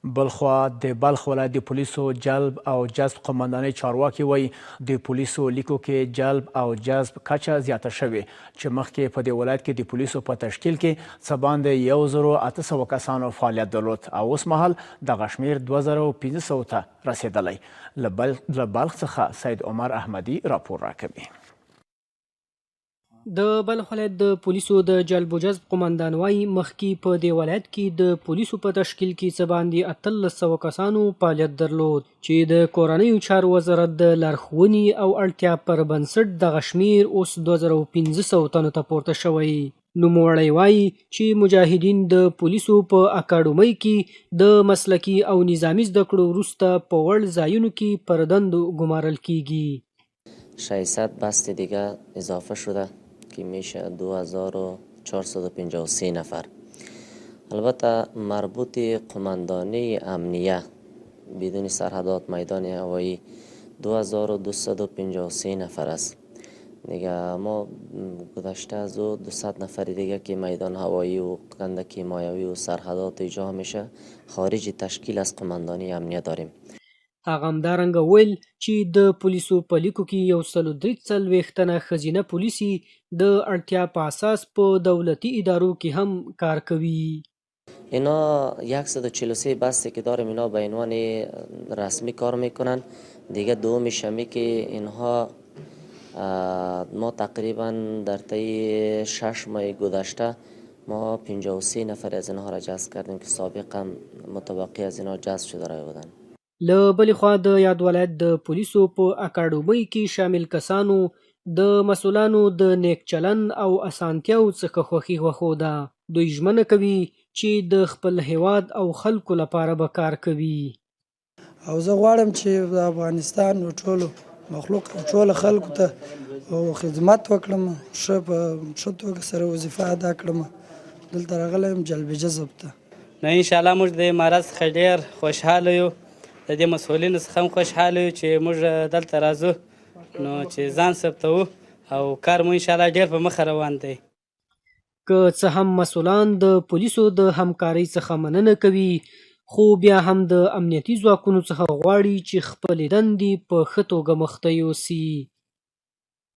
بلخوا د بلخ ولایت د پولیسو جلب او جذب قمندانۍ چارواکي وایي د پولیسو لیکو کې جلب او جذب کچه زیاته شوې چې مخکې په دې ولایت کې د پولیسو په تشکیل کې څه باندې 1800 کسانو فعالیت درلود او اوس مهال دغه شمېر 2500 ته رسېدلی. له بلخ څخه سید عمر احمدي راپور راکوي. د بلخ ولایت د پولیسو د جلب و جذب قمندان وایي مخکې په دې ولایت کې د پولیسو په تشکیل کې څه باندې 1800 کسانو فعالیت درلود چې د کورنیو چارو وزارت د لارښوونې او اړتیا پر بنسټ دغه شمېر اوس 2500 تنو ته پورته شوی. نوموړی وایي چې مجاهدین د پولیسو په اکاډمۍ کې د مسلکي او نظامي زده کړو وروسته په وړ ځایونو کې پر دندو ګمارل کیږي. 600 بست دیگه اضافه شده که میشه 2453 نفر. البته مربوط قماندانی امنیه بدون سرحدات میدان هوایی 2253 نفر است. دیگه ما گذشته از 200 نفر دیگه که میدان هوایی و کندک حمایوی و سرحدات ایجا میشه خارج تشکیل از قماندانی امنیه داریم. هغه همدارنګه ویل چې د پولیسو په لیکو کې 143 تنه ښځینه پولیسي د اړتیا په اساس په دولتي ادارو کې هم کار کوي. اینا 143 بسته که داریم اینا به عنوان رسمی کار میکنن. دیگه دومش همی که اینها ما تقریبا در طی 6 ماه گذشته ما 53 نفر از اینها را جذب کردیم که سابقا متبقی از اینها جذب شده راه بودن. له بلې خوا د یاد ولایت د پولیسو په اکاډمۍ کې شامل کسانو د مسؤلانو د نیک چلن او اسانتیاو څخه خوښي وښوده. دوی ژمنه کوي چې د خپل هیواد او خلکو لپاره به کار کوي. او زه غواړم چې د افغانستان ټولو مخلوق او ټولو خلکو ته خدمت وکړم، ښه توګه سره وظیفه ادا کړم. دلته راغلی یم جلب جذب ته. نو انشاءالله موږ د امارت څخه ډېر خوشحاله یو، د دې مسؤلینو څخه هم خوشحاله یو چې موږ دلته راځو نو چې ځان ثبتوو او کار مو انشاءالله ډېر په مخه روان دی. که څه هم مسؤلان د پولیسو د همکارۍ څخه مننه کوي خو بیا هم د امنیتي ځواکونو څخه غواړي چې خپلې دندې په ښه توګه مخته یوسي.